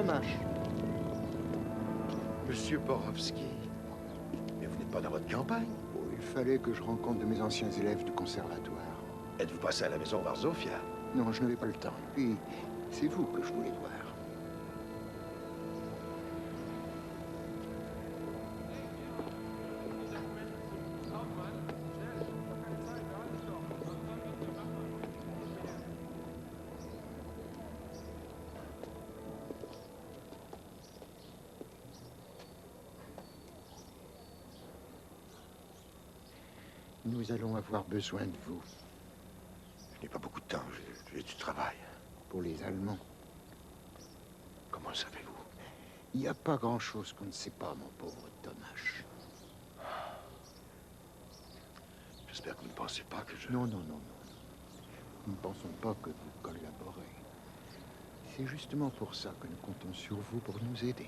Tomasz. Monsieur Borowski, mais vous n'êtes pas dans votre campagne? Oh, il fallait que je rencontre de mes anciens élèves du conservatoire. Êtes-vous passé à la maison Varsovia? Non, je n'avais pas le temps. Puis, c'est vous que je voulais voir. Nous allons avoir besoin de vous. Je n'ai pas beaucoup de temps, j'ai du travail. Pour les Allemands. Comment le savez-vous? Il n'y a pas grand-chose qu'on ne sait pas, mon pauvre Tomasz. J'espère que vous ne pensez pas que je... Non, non, non, non. Nous ne pensons pas que vous collaborez. C'est justement pour ça que nous comptons sur vous pour nous aider.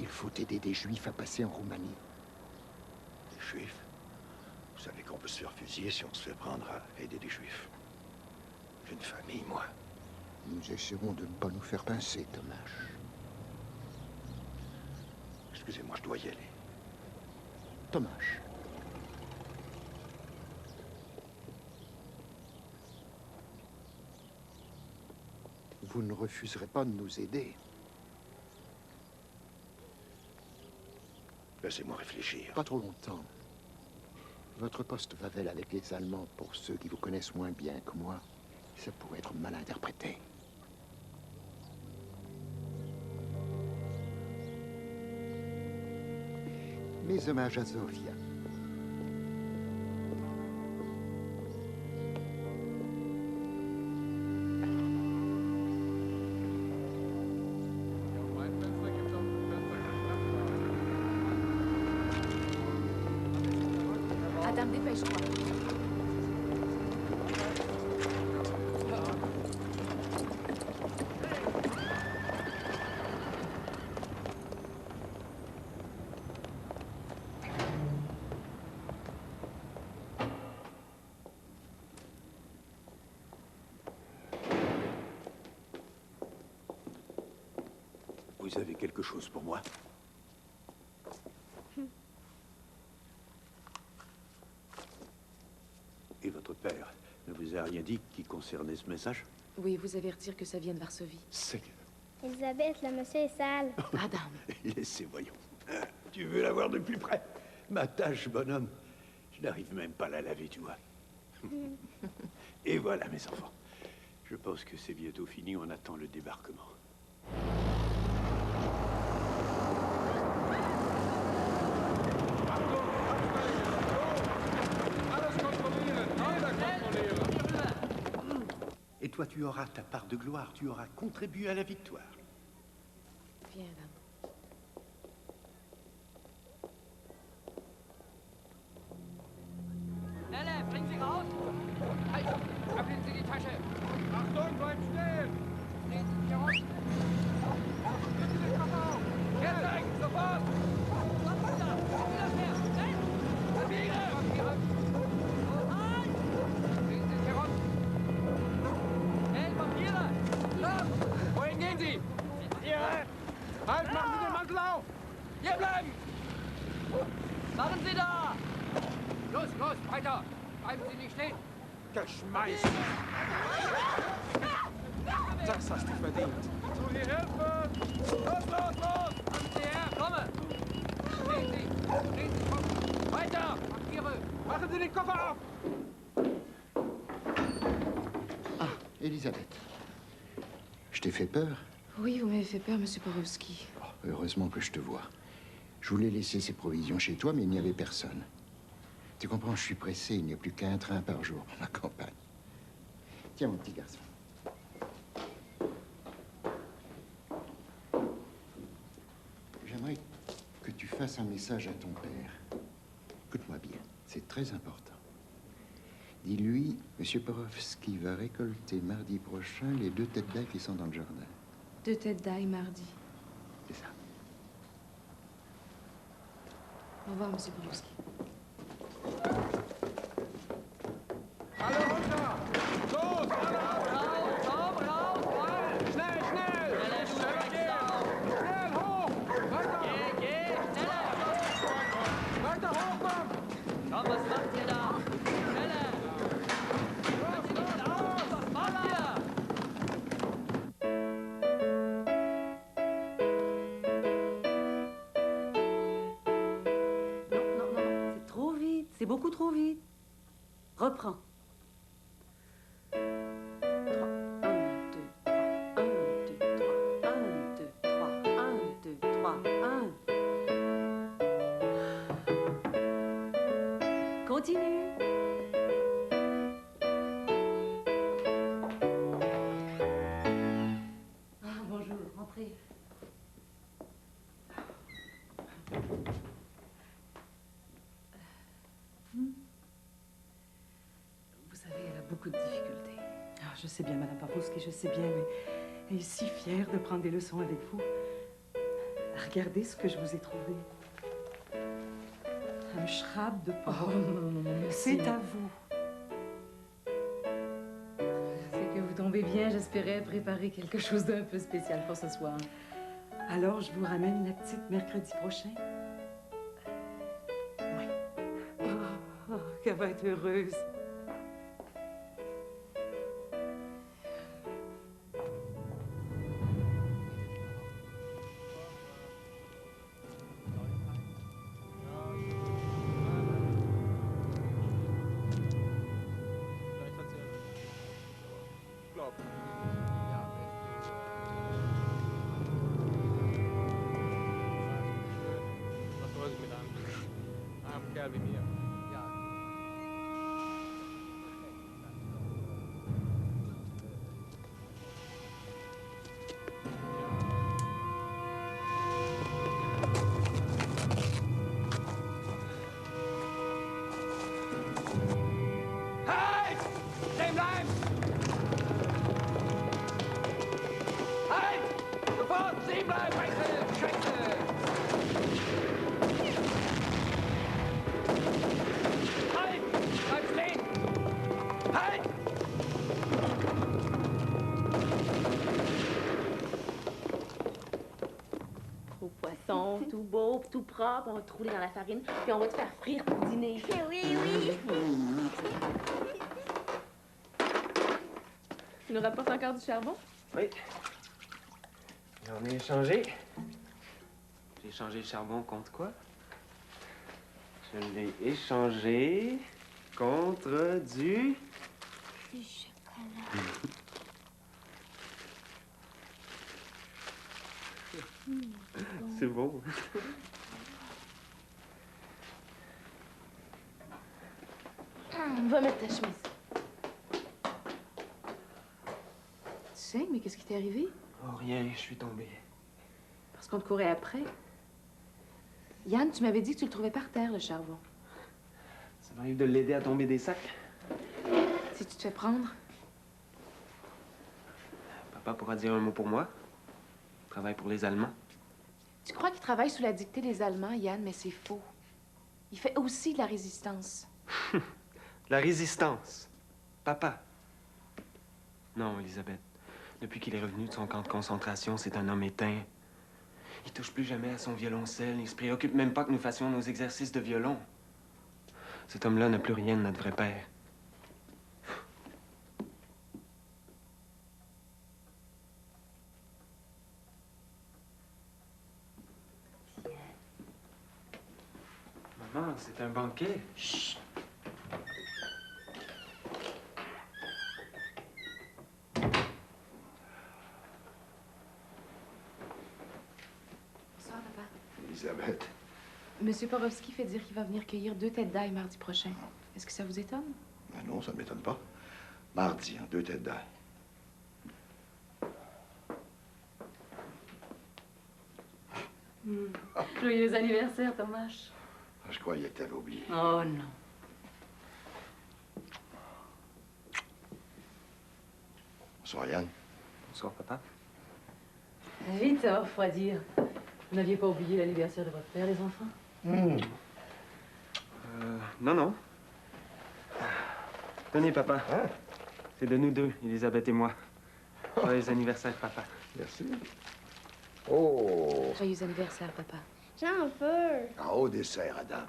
Il faut aider des Juifs à passer en Roumanie. Des Juifs? Vous savez qu'on peut se faire fusiller si on se fait prendre à aider des Juifs. J'ai une famille, moi. Nous essaierons de ne pas nous faire pincer, Tomasz. Excusez-moi, je dois y aller. Tomasz. Vous ne refuserez pas de nous aider. Laissez-moi réfléchir. Pas trop longtemps. Votre poste Wawel avec les Allemands, pour ceux qui vous connaissent moins bien que moi, ça pourrait être mal interprété. Mes hommages à Zofia. Adam, dépêche-toi. Vous avez quelque chose pour moi? Et votre père ne vous a rien dit qui concernait ce message? Oui, vous avertir que ça vient de Varsovie. Seigneur. Elisabeth, le monsieur est sale. Adam. Laissez, voyons. Tu veux la voir de plus près? Ma tâche, bonhomme. Je n'arrive même pas à la laver, tu vois. Et voilà, mes enfants. Je pense que c'est bientôt fini, on attend le débarquement. Et toi, tu auras ta part de gloire, tu auras contribué à la victoire. Viens, Adam. Schnelle, bringen Sie raus! Halt! Öffnen Sie die Tasche! Achtung, bleibt stehen! Drehen Sie sich herum! Drehen Sie den Koffer auf! Herzeigen, sofort! Wieder her! Schnell! Papiere! Papiere! Halt! Drehen Sie sich herum! Schnell, Papiere! Stopp! Wohin gehen Sie? Papiere! Halt, machen Sie den Mantel auf! Hier bleiben! Machen Sie da! Los, los, weiter! Bleiben Sie nicht stehen! Geschmeißen! Das hast du verdient! So, hier helfen! Los, los, los! Kommen Sie her, komme! Drehen Sie, komm! Weiter! Papiere! Machen Sie den Koffer auf! Ah, Elisabeth. Je t'ai fait peur? Oui, vous m'avez fait peur, monsieur Borowski. Oh, heureusement que je te vois. Je voulais laisser ces provisions chez toi, mais il n'y avait personne. Tu comprends, je suis pressé, il n'y a plus qu'un train par jour dans la campagne. Tiens, mon petit garçon. J'aimerais que tu fasses un message à ton père. Écoute-moi bien, c'est très important. Dis-lui, monsieur Borowski va récolter mardi prochain les 2 têtes d'ail qui sont dans le jardin. 2 têtes d'ail mardi. C'est ça. Au revoir, Monsieur Borowski. Alle runter! Los, alle raus, raus, raus, raus! Schnell, schnell! Schneller gehen! Schnell hoch! Weiter! Geh, schneller! Weiter hoch, Mann! Komm, was macht ihr da? Schneller! Los, los, los! Was macht ihr? Non, non, non, non, c'est trop vite, c'est beaucoup trop vite. Reprends. 3, 1, 2, 3, 1, 2, 3, 1, 2, 3, 1, 2, 3, 1. Continue. Ah, bonjour, entrez. Vous savez, elle a beaucoup de difficultés. Ah, je sais bien, Madame Pawlowski, je sais bien, mais elle est si fière de prendre des leçons avec vous. Regardez ce que je vous ai trouvé. Un schrabb de porc. non, C'est à vous. C'est que vous tombez bien, j'espérais préparer quelque chose d'un peu spécial pour ce soir. Alors, je vous ramène la petite mercredi prochain. Oui. Oh, qu'elle va être heureuse. Glaub. Was soll ich mit einem armen Kerl wie mir? Ja. Halt! Stehen bleiben! Halt! Sofort stehen bleiben! Scheiße! Scheiße! Halt! Bleib stehen! Halt! Trop poisson, tout beau, tout propre, on va te rouler dans la farine, puis on va te faire frire pour dîner. Oui, oui. Tu nous rapportes encore du charbon? Oui. J'en ai échangé. J'ai échangé le charbon contre quoi? Je l'ai échangé contre du... Du chocolat. C'est bon. Va mettre ta chemise. Tu sais, mais qu'est-ce qui t'est arrivé? Oh, rien, je suis tombé. Parce qu'on te courait après. Yann, tu m'avais dit que tu le trouvais par terre, le charbon. Ça m'arrive de l'aider à tomber des sacs. Si tu te fais prendre, Papa pourra dire un mot pour moi. Je travaille pour les Allemands. tu crois qu'il travaille sous la dictée des Allemands, Yann, mais c'est faux. Il fait aussi de la résistance. La résistance. Papa. Non, Elisabeth. Depuis qu'il est revenu de son camp de concentration, c'est un homme éteint. Il touche plus jamais à son violoncelle. Il se préoccupe même pas que nous fassions nos exercices de violon. Cet homme-là n'a plus rien de notre vrai père. Maman, c'est un banquet. Chut! Bonsoir, papa. Elisabeth, Monsieur Borowski fait dire qu'il va venir cueillir 2 têtes d'ail mardi prochain. Est-ce que ça vous étonne? ben non, ça ne m'étonne pas. Mardi, hein, 2 têtes d'ail. Joyeux anniversaire, Thomas. Ah, je croyais que tu avais oublié. Oh non. Bonsoir, Yann. Bonsoir, papa. Vite, ça va refroidir. Vous n'aviez pas oublié l'anniversaire de votre père, les enfants? Non, non. Tenez, papa. Hein? C'est de nous deux, Elisabeth et moi. Joyeux anniversaire, papa. Merci. Oh! Joyeux anniversaire, papa. J'en veux. Un haut dessert, Adam.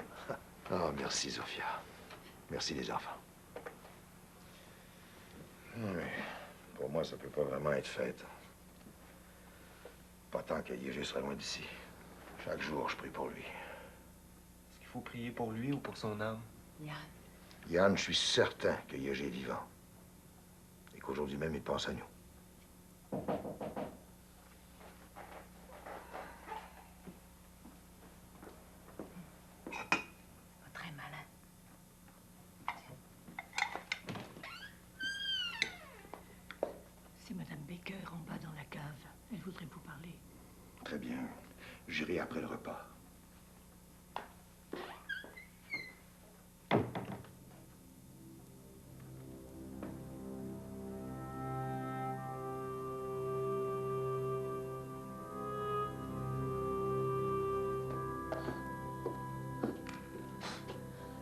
Oh, merci, Sophia. Merci, les enfants. Oui, pour moi, ça peut pas vraiment être fête. Pas tant que Yégé serait loin d'ici. Chaque jour, je prie pour lui. Est-ce qu'il faut prier pour lui ou pour son âme? Yann. Yann, je suis certain que Yégé est vivant. Et qu'aujourd'hui même, il pense à nous. Très malin. C'est Madame Baker en bas dans la cave. Elle voudrait vous parler. Très bien. J'irai après le repas.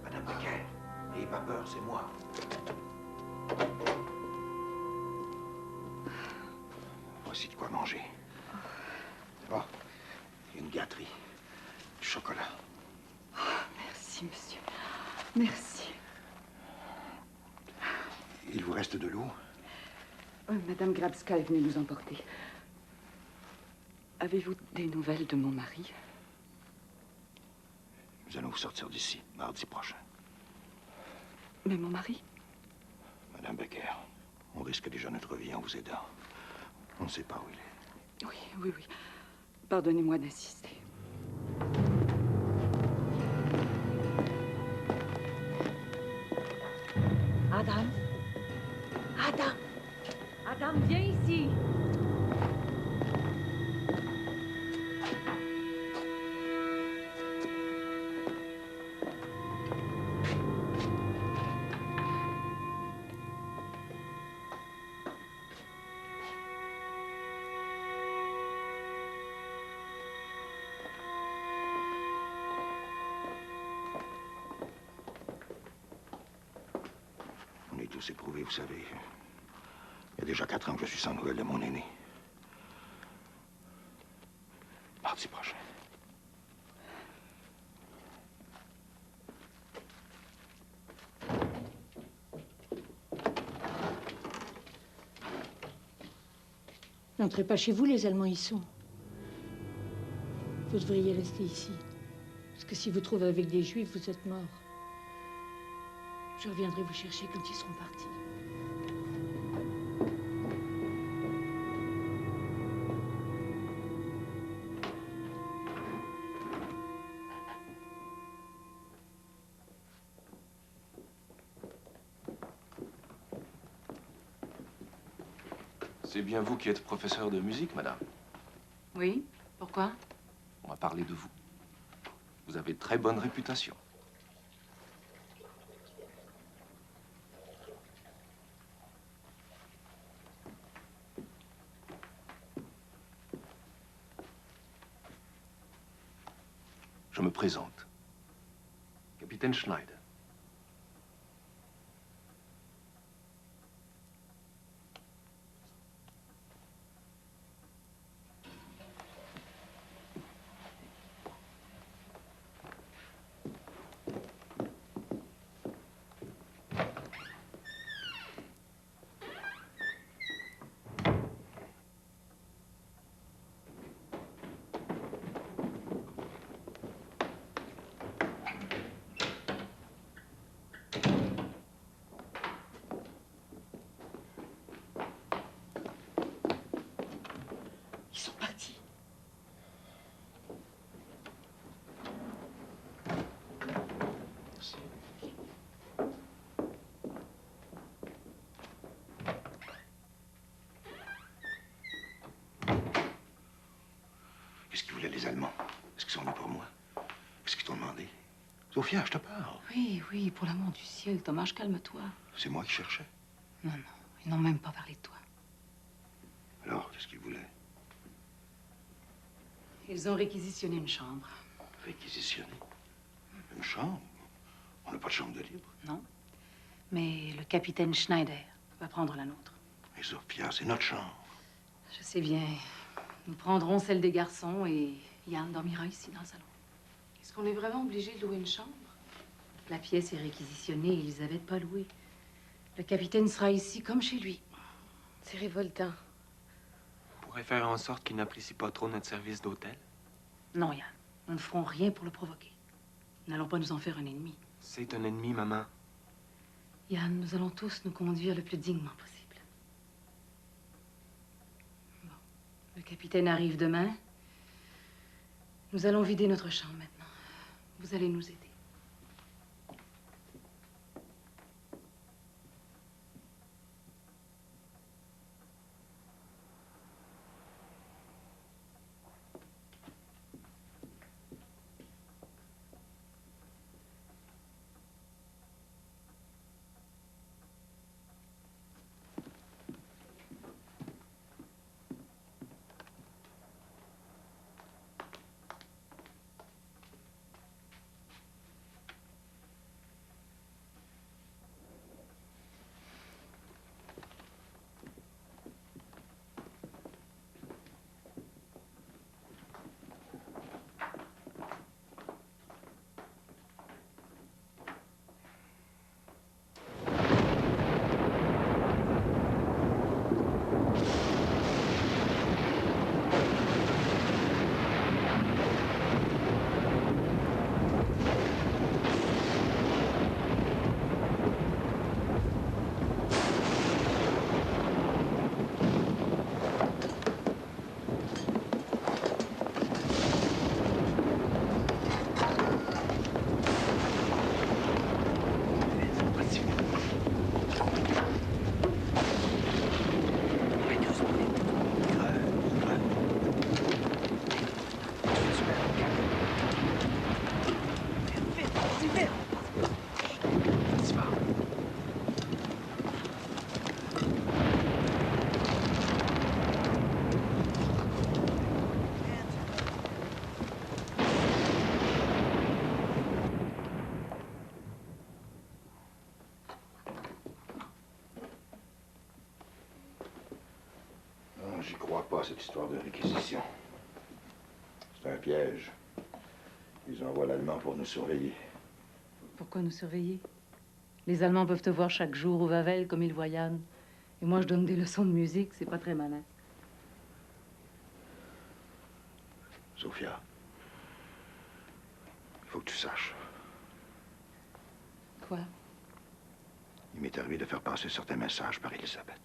Madame Becker, n'ayez pas peur, c'est moi. Voici de quoi manger. Oh, il y a une gâterie. Du chocolat. Merci, monsieur. Merci. Il vous reste de l'eau? Madame Grabska est venue nous emporter. Avez-vous des nouvelles de mon mari? Nous allons vous sortir d'ici, mardi prochain. Mais mon mari? Madame Becker, on risque déjà notre vie en vous aidant. On ne sait pas où il est. Oui, oui, oui. Pardonnez-moi d'insister. Adam? Adam? Adam, viens ici! On est tous éprouvés, vous savez. Il y a déjà 4 ans que je suis sans nouvelles de mon aîné. Mardi prochain. N'entrez pas chez vous, les Allemands y sont. Vous devriez rester ici. Parce que si vous trouvez avec des Juifs, vous êtes mort. Je reviendrai vous chercher quand ils seront partis. C'est bien vous qui êtes professeur de musique, madame. Oui? Pourquoi? On va parler de vous. Vous avez très bonne réputation. Je me présente. Capitaine Schneider. Ils sont partis. Qu'est-ce qu'ils voulaient, les Allemands? Est-ce qu'ils sont venus pour moi? Qu'est-ce qu'ils t'ont demandé? Sophia, je te parle. Oui, oui, pour l'amour du ciel, Thomas, calme-toi. C'est moi qui cherchais. Non, non, ils n'ont même pas parlé de toi. Alors, qu'est-ce qu'ils voulaient? Ils ont réquisitionné une chambre. Réquisitionner? Une chambre? On n'a pas pas de chambre de libre. Non. Mais le capitaine Schneider va prendre la nôtre. Et Sophia, c'est notre chambre. Je sais bien. Nous prendrons celle des garçons et Yann dormira ici dans le salon. Est-ce qu'on est vraiment obligé de louer une chambre? La pièce est réquisitionnée et Elisabeth pas louée. Le capitaine sera ici comme chez lui. C'est révoltant. On pourrait faire en sorte qu'il n'apprécie pas trop notre service d'hôtel. Non, Yann. Nous ne ferons rien pour le provoquer. Nous n'allons pas nous en faire un ennemi. C'est un ennemi, maman. Yann, nous allons tous nous conduire le plus dignement possible. Bon. Le capitaine arrive demain. Nous allons vider notre chambre maintenant. Vous allez nous aider. J'y crois pas, cette histoire de réquisition. C'est un piège. Ils envoient l'Allemand pour nous surveiller. Pourquoi nous surveiller? Les Allemands peuvent te voir chaque jour au Wawel comme ils voient Yann. Et moi, je donne des leçons de musique. C'est pas très malin. Sophia, il faut que tu saches. Quoi? Il m'est arrivé de faire passer certains messages par Elisabeth.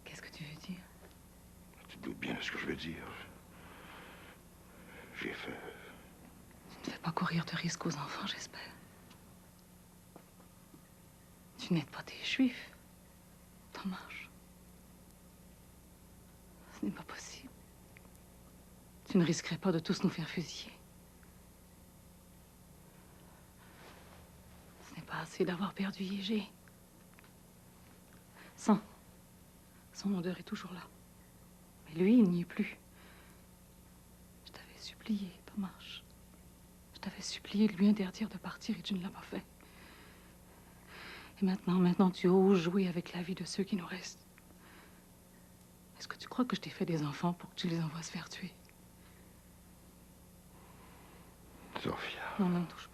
Qu'est-ce que tu veux dire? Tu te doutes bien de ce que je veux dire. J'ai fait... Tu ne fais pas courir de risque aux enfants, j'espère. Tu n'aides pas tes juifs. T'en marches. Ce n'est pas possible. Tu ne risquerais pas de tous nous faire fusiller. Ce n'est pas assez d'avoir perdu Yégé. Son odeur est toujours là. Mais lui, il n'y est plus. Je t'avais supplié, Tomarche. Je t'avais supplié de lui interdire de partir et tu ne l'as pas fait. Et maintenant, tu oses jouer avec la vie de ceux qui nous restent. Est-ce que tu crois que je t'ai fait des enfants pour que tu les envoies se faire tuer? Sophia. Non, ne me touche pas.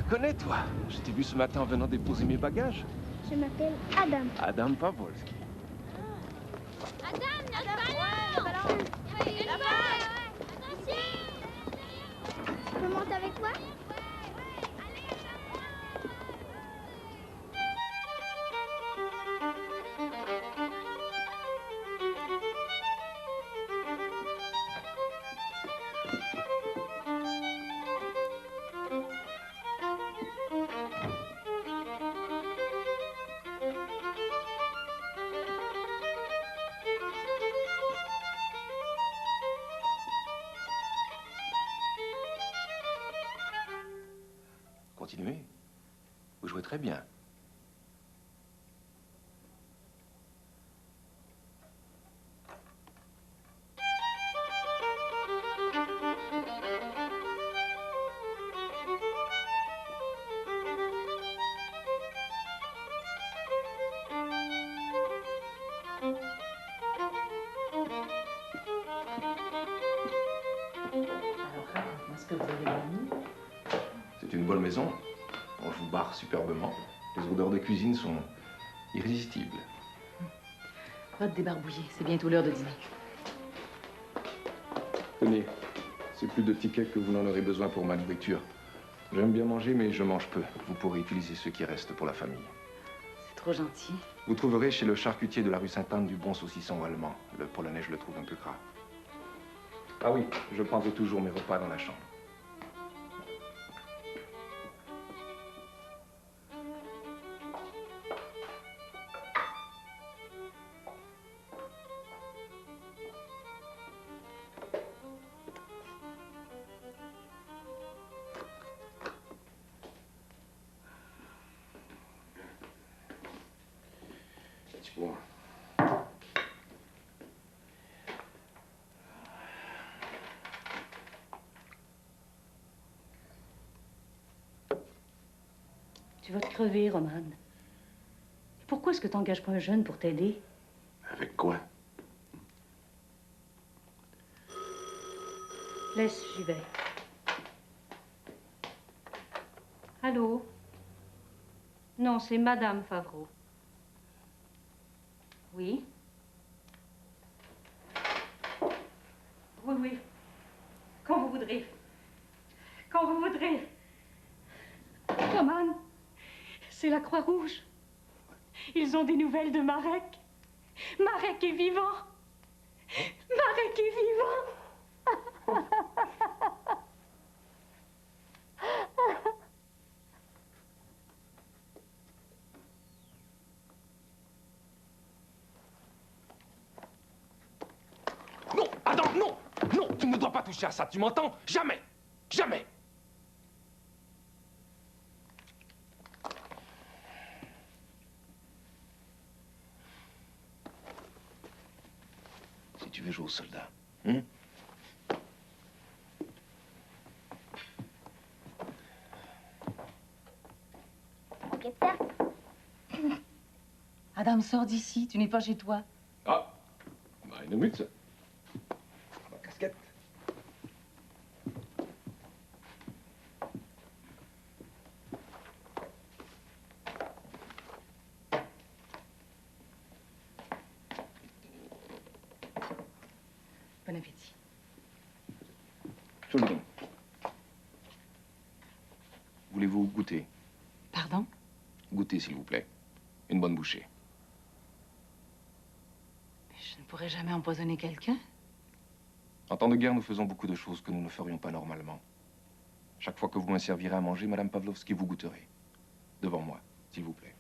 Connais, toi? Je t'ai vu ce matin en venant déposer mes bagages. Je m'appelle Adam. Adam Pawolski. Adam, notre ballon! Oui, là-bas! Attention! Je peux monter avec toi? continuer. Vous jouez très bien. Alors, raconte-moi ce que vous avez gagné. C'est une bonne maison. On joue bar superbement. Les odeurs de cuisine sont irrésistibles. Va te débarbouiller, c'est bientôt l'heure de dîner. Tenez, c'est plus de tickets que vous n'en aurez besoin pour ma nourriture. J'aime bien manger, mais je mange peu. Vous pourrez utiliser ceux qui restent pour la famille. C'est trop gentil. Vous trouverez chez le charcutier de la rue Sainte-Anne du bon saucisson allemand. Le polonais, je le trouve un peu gras. Ah oui, je prendrai toujours mes repas dans la chambre. Petit point. Tu vas te crever, Romane. Pourquoi est-ce que tu n'engages pas un jeune pour t'aider? Avec quoi? Laisse, j'y vais. Allô? Non, c'est Madame Favreau. Oui? Oui, oui. Quand vous voudrez. Quand vous voudrez. Romane, c'est la Croix-Rouge. Ils ont des nouvelles de Marek. Marek est vivant. Marek est vivant. Non, Adam, non! Non, tu ne dois pas toucher à ça, tu m'entends? Jamais! Jamais! Si tu veux jouer au soldat, hein? Adam, sors d'ici, tu n'es pas chez toi. Ah, meine Mütze. Ma casquette. Bon appétit. Entschuldigung. Voulez-vous goûter? Pardon? Goûtez, s'il vous plaît. Une bonne bouchée. Mais je ne pourrais jamais empoisonner quelqu'un. En temps de guerre, nous faisons beaucoup de choses que nous ne ferions pas normalement. Chaque fois que vous me servirez à manger, Madame Pavlovski, vous goûterez. Devant moi, s'il vous plaît.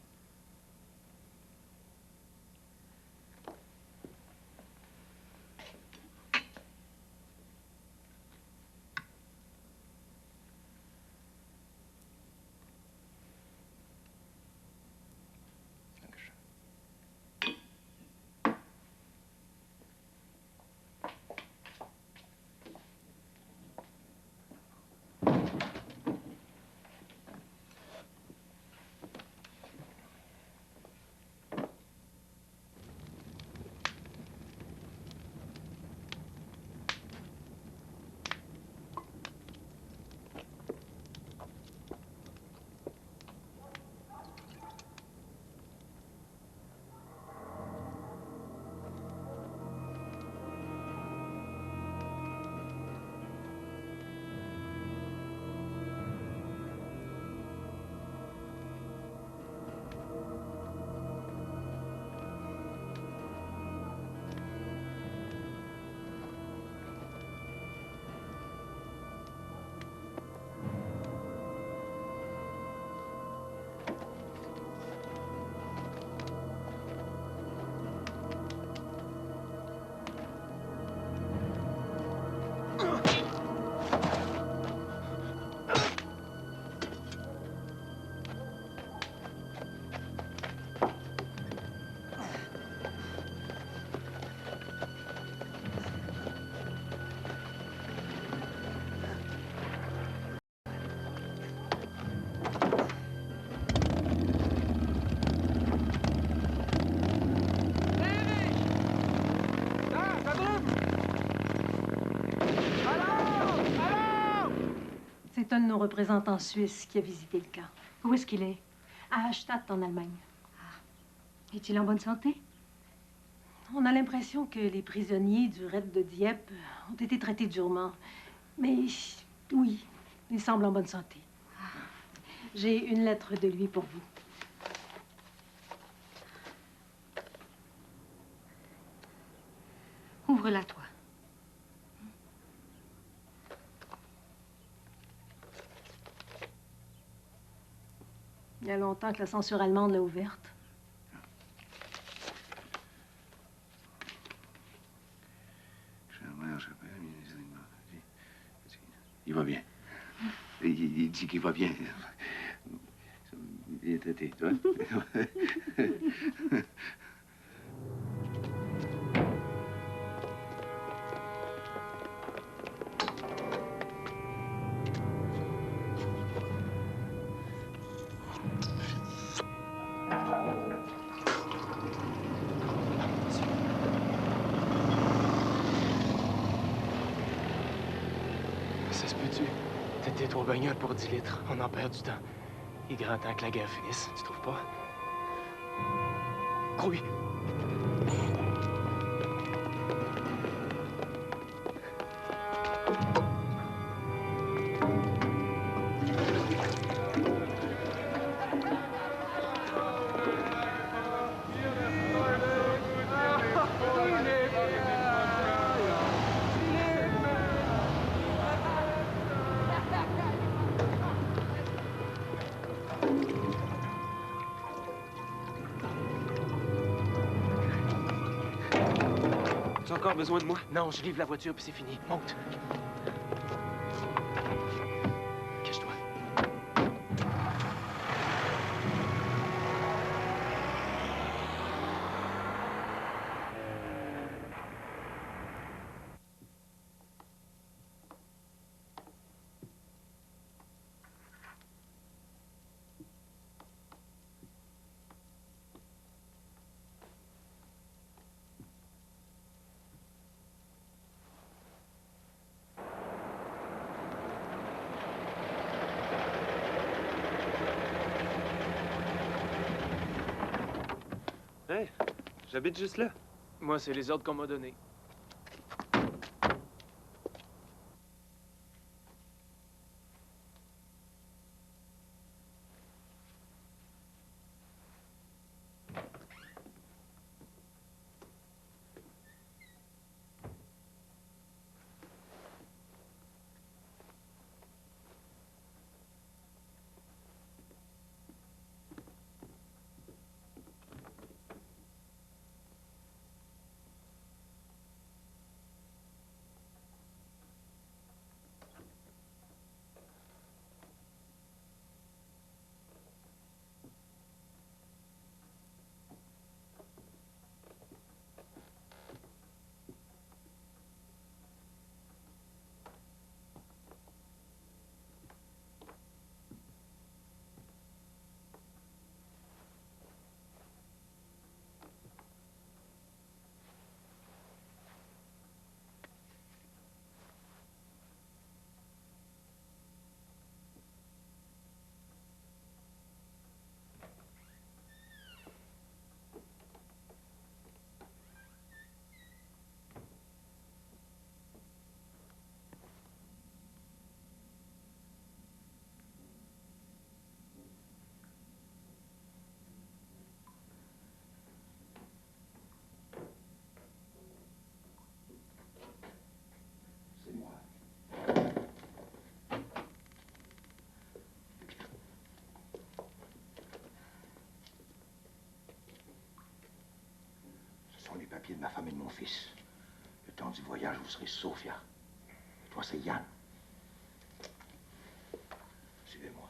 un de nos représentants suisses qui a visité le camp. Où est-ce qu'il est? À Hallstatt, en Allemagne. Est-il en bonne santé? On a l'impression que les prisonniers du raid de Dieppe ont été traités durement. Mais oui, il semble en bonne santé. J'ai une lettre de lui pour vous. Ouvre-la, toi. Il y a longtemps que la censure allemande l'a ouverte. Il va bien. Il dit qu'il va bien. Bien traité, toi. Ça se peut-tu? T'étais trop bagnole pour 10 litres. On en perd du temps. Il est grand temps que la guerre finisse, tu trouves pas? Grouille! Tu as encore besoin de moi? Non, je livre la voiture puis c'est fini. Monte. Cache-toi. Hey, j'habite juste là. Moi, c'est les ordres qu'on m'a donnés. Les papiers de ma femme et de mon fils. Le temps du voyage, vous serez Sophia. Et toi, c'est Yann. Suivez-moi.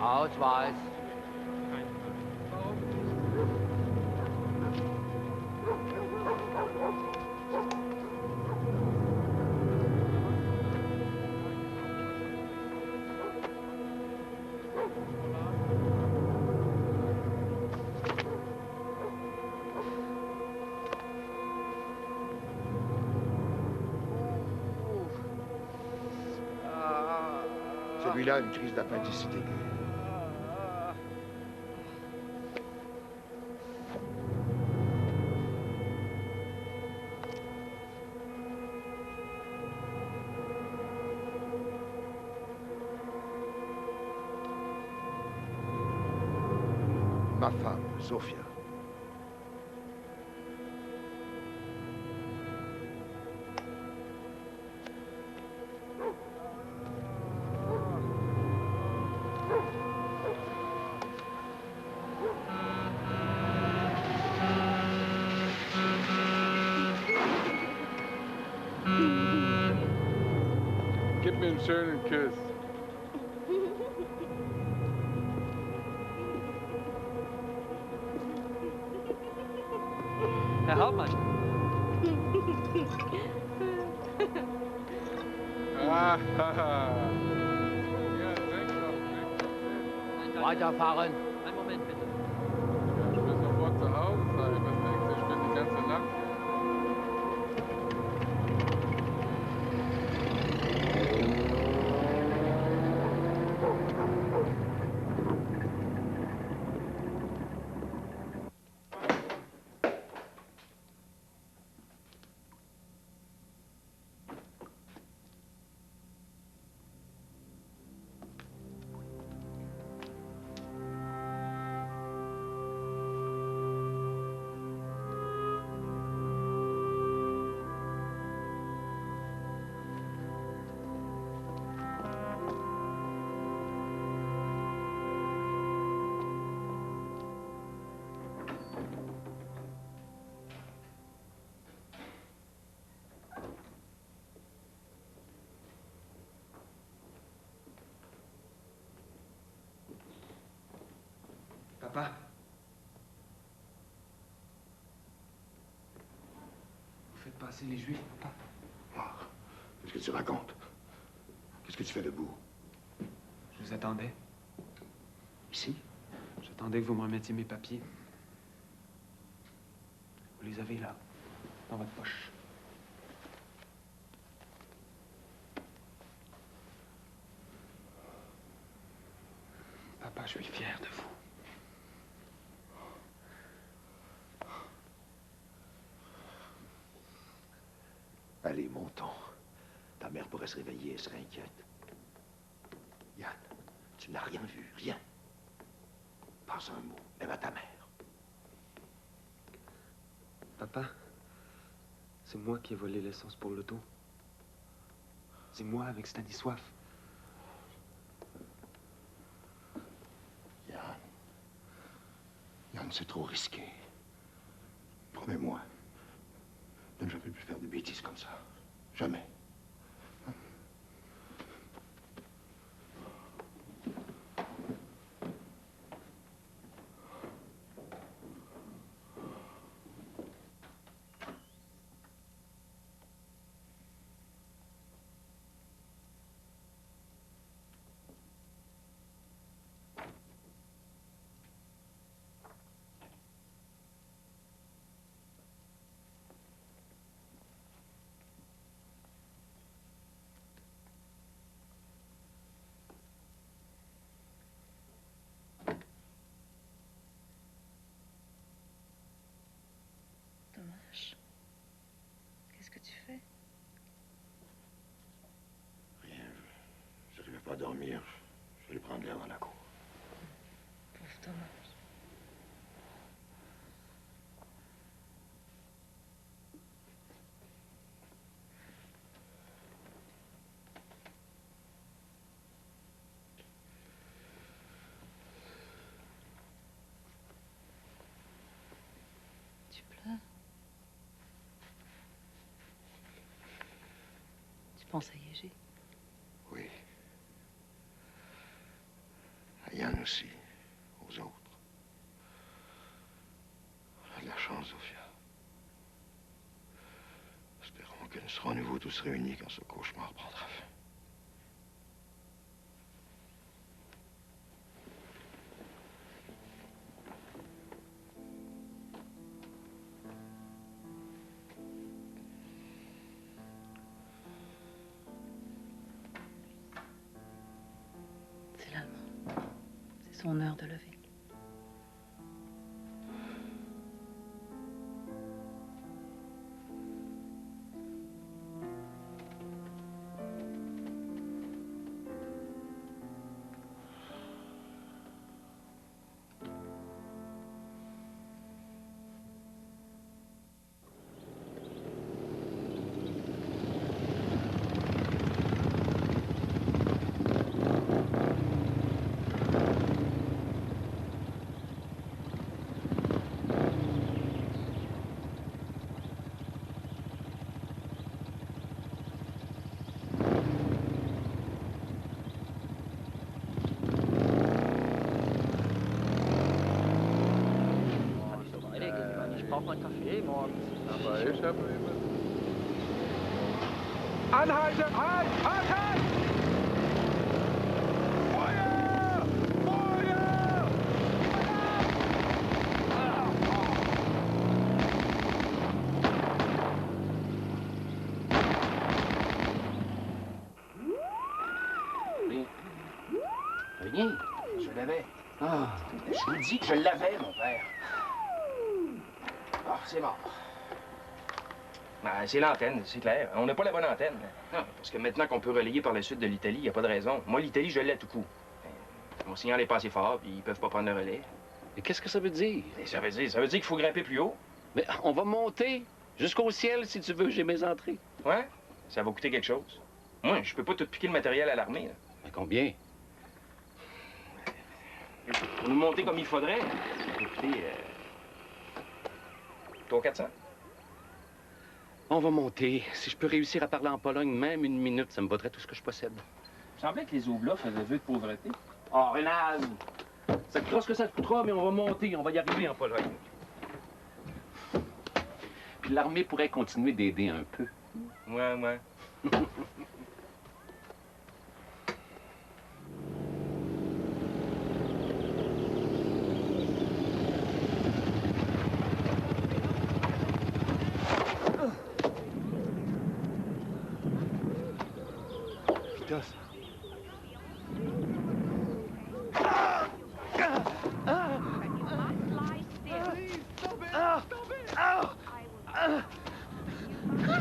Ausweis. Celui-là a une crise d'appendicite aiguë. Ma femme, Sophia. Gib mir einen schönen Kuss. Herr Hauptmann. Ah, Weiterfahren. Einen Moment bitte. ich will sofort zu Hause sein. Was denkst du, ich bin die ganze Nacht hier? Papa? Vous faites passer les Juifs, papa? Marc, qu'est-ce que tu racontes? Qu'est-ce que tu fais debout? Je vous attendais. Ici? J'attendais que vous me remettiez mes papiers. Vous les avez là, dans votre poche. Papa, je suis fier de vous. Allez, montons. Ta mère pourrait se réveiller, elle serait inquiète. Yann, tu n'as rien vu, rien. Pas un mot, même à ta mère. Papa, c'est moi qui ai volé l'essence pour l'auto. C'est moi avec Stanisław. Yann, c'est trop risqué. Promets-moi de ne jamais plus faire de bêtises comme ça. Jamais. Dommage. Qu'est-ce que tu fais? Rien. Je n'arrivais pas à dormir. Je vais aller prendre l'air dans la cour. Pauvre Thomas. Tu pleures? Tu penses à Yégé? Oui. À Yann. aussi, aux autres. De la chance, Zofia. Espérons que nous serons à nouveau tous réunis quand ce cauchemar prendra fin. C'est l'Allemand. C'est son heure de lever. Aber ich habe immer... Anhalten! Halt! Halt! Halt! Feuer! Feuer! Rien. Je l'avais. Ah, je vous dis que je l'avais, mon père. Ah, c'est mort. Ben, c'est l'antenne, c'est clair. On n'a pas la bonne antenne. Non, parce que maintenant qu'on peut relayer par la suite de l'Italie, il n'y a pas de raison. Moi, l'Italie, je l'ai tout coup. Mon signal est pas assez fort, puis ils peuvent pas prendre le relais. Mais qu'est-ce que ça veut dire? Et ça veut dire qu'il faut grimper plus haut. Mais on va monter jusqu'au ciel, si tu veux, j'ai mes entrées. Ouais? Ça va coûter quelque chose. Moi, je peux pas tout piquer le matériel à l'armée, là. Mais combien? Pour nous monter comme il faudrait, écoutez, 300-400. On va monter. Si je peux réussir à parler en Pologne, même une minute, ça me vaudrait tout ce que je possède. Il semblait que les Oblats faisaient vœu de pauvreté. Oh, Rénal! Ça coûtera ce que ça te coûtera, mais on va monter, on va y arriver en Pologne. Puis l'armée pourrait continuer d'aider un peu. Ouais, ouais. Vitos.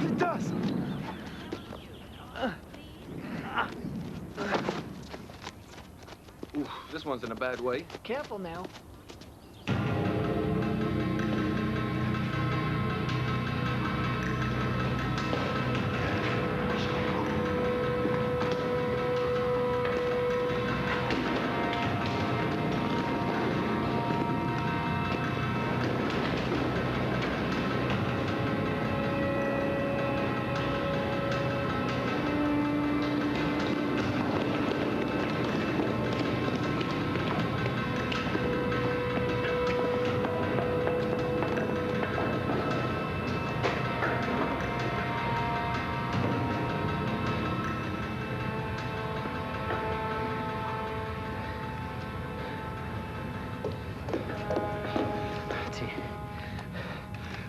Vitos! Ooh, this one's in a bad way. Careful now.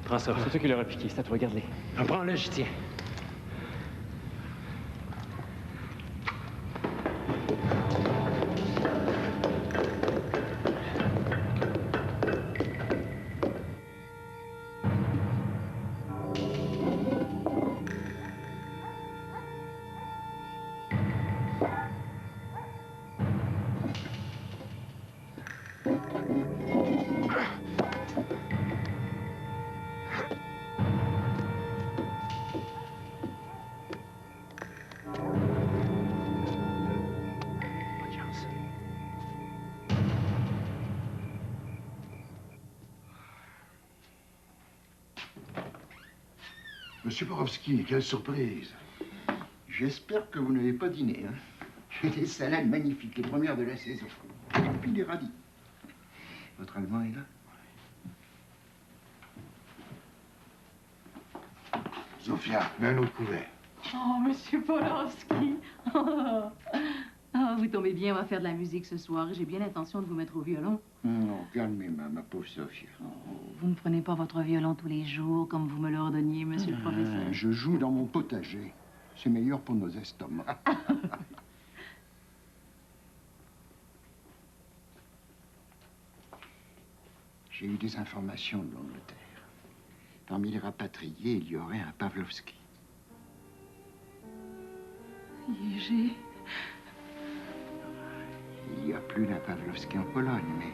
Prends ça. C'est toi qui l'auras piqué, c'est à toi, regarde-les. Prends-le, j'y tiens. Monsieur Borowski, quelle surprise. J'espère que vous n'avez pas dîné, hein? Des salades magnifiques, les premières de la saison. Et puis des radis. Votre Allemand est là? Zofia, mets un autre couvert. Oh, Monsieur Polowski. Oh, vous tombez bien, on va faire de la musique ce soir et j'ai bien l'intention de vous mettre au violon. Non, calmez ma pauvre Sophia. Vous ne prenez pas votre violon tous les jours comme vous me l'ordonniez, monsieur le professeur. Je joue dans mon potager. C'est meilleur pour nos estomacs. J'ai eu des informations de l'Angleterre. Parmi les rapatriés, il y aurait un Pavlovski. J'ai... Il n'y a plus d'un Pavlovski en Pologne, mais